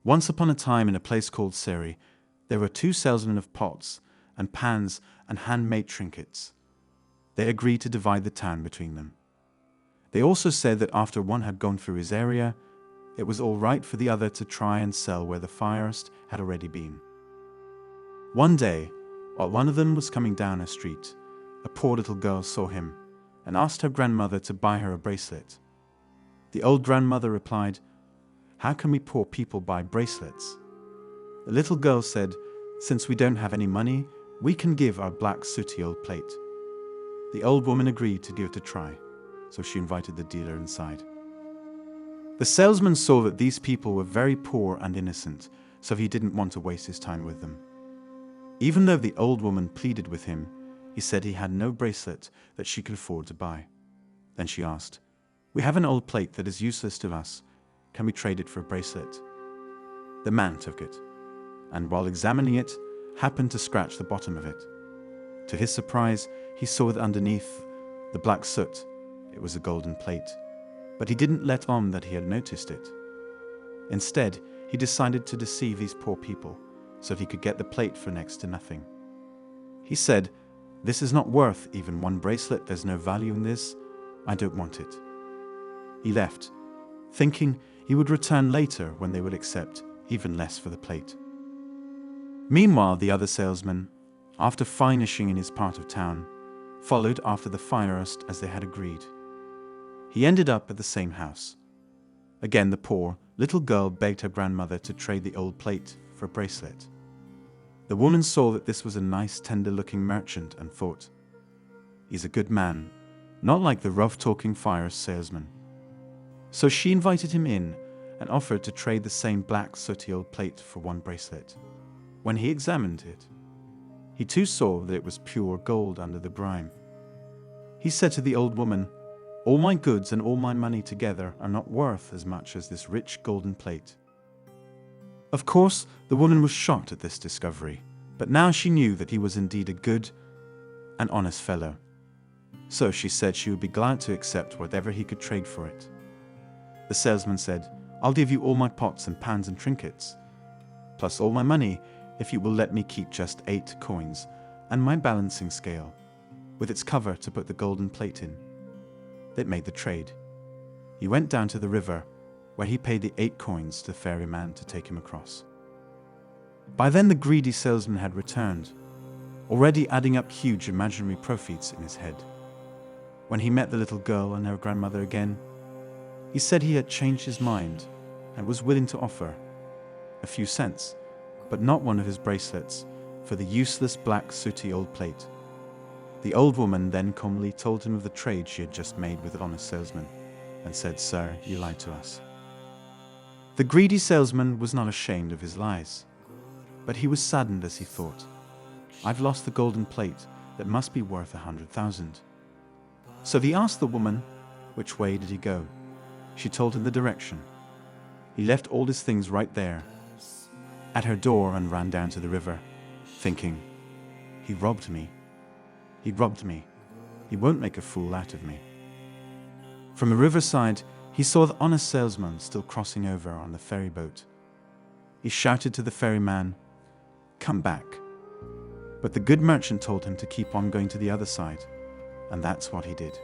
Once upon a time in a place called Seri, there were two salesmen of pots and pans and handmade trinkets. They agreed to divide the town between them. They also said that after one had gone through his area, it was all right for the other to try and sell where the first had already been. One day, while one of them was coming down a street, a poor little girl saw him and asked her grandmother to buy her a bracelet. The old grandmother replied, "How can we poor people buy bracelets?" The little girl said, "Since we don't have any money, we can give our black sooty old plate." The old woman agreed to give it a try, so she invited the dealer inside. The salesman saw that these people were very poor and innocent, so he didn't want to waste his time with them. Even though the old woman pleaded with him, he said he had no bracelet that she could afford to buy. Then she asked, "We have an old plate that is useless to us. Can we trade it for a bracelet?" The man took it, and while examining it, happened to scratch the bottom of it. To his surprise, he saw that underneath the black soot, it was a golden plate, but he didn't let on that he had noticed it. Instead, he decided to deceive these poor people, so he could get the plate for next to nothing. He said, "This is not worth even one bracelet, there's no value in this, I don't want it." He left, thinking he would return later when they would accept even less for the plate. Meanwhile, the other salesman, after finishing in his part of town, followed after the first as they had agreed. He ended up at the same house. Again, the poor little girl begged her grandmother to trade the old plate for a bracelet. The woman saw that this was a nice, tender-looking merchant and thought, "He's a good man, not like the rough-talking fire salesman." So she invited him in and offered to trade the same black, sooty old plate for one bracelet. When he examined it, he too saw that it was pure gold under the grime. He said to the old woman, "All my goods and all my money together are not worth as much as this rich golden plate." Of course, the woman was shocked at this discovery, but now she knew that he was indeed a good and honest fellow. So she said she would be glad to accept whatever he could trade for it. The salesman said, "I'll give you all my pots and pans and trinkets, plus all my money if you will let me keep just 8 coins and my balancing scale, with its cover to put the golden plate in." They made the trade. He went down to the river, where he paid the 8 coins to the ferryman to take him across. By then the greedy salesman had returned, already adding up huge imaginary profits in his head. When he met the little girl and her grandmother again, he said he had changed his mind and was willing to offer a few cents, but not one of his bracelets, for the useless black sooty old plate. The old woman then calmly told him of the trade she had just made with the honest salesman, and said, "Sir, you lied to us." The greedy salesman was not ashamed of his lies, but he was saddened as he thought, "I've lost the golden plate that must be worth 100,000. So he asked the woman, which way did he go? She told him the direction. He left all his things right there at her door and ran down to the river, thinking, "He robbed me. He robbed me. He won't make a fool out of me." From the riverside, he saw the honest salesman still crossing over on the ferry boat. He shouted to the ferryman, "Come back." But the good merchant told him to keep on going to the other side, and that's what he did.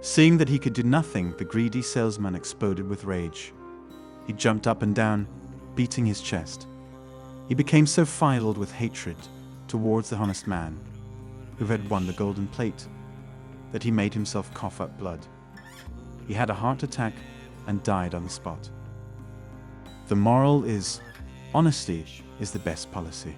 Seeing that he could do nothing, the greedy salesman exploded with rage. He jumped up and down, beating his chest. He became so filled with hatred towards the honest man, who had won the golden plate, that he made himself cough up blood. He had a heart attack and died on the spot. The moral is, honesty is the best policy.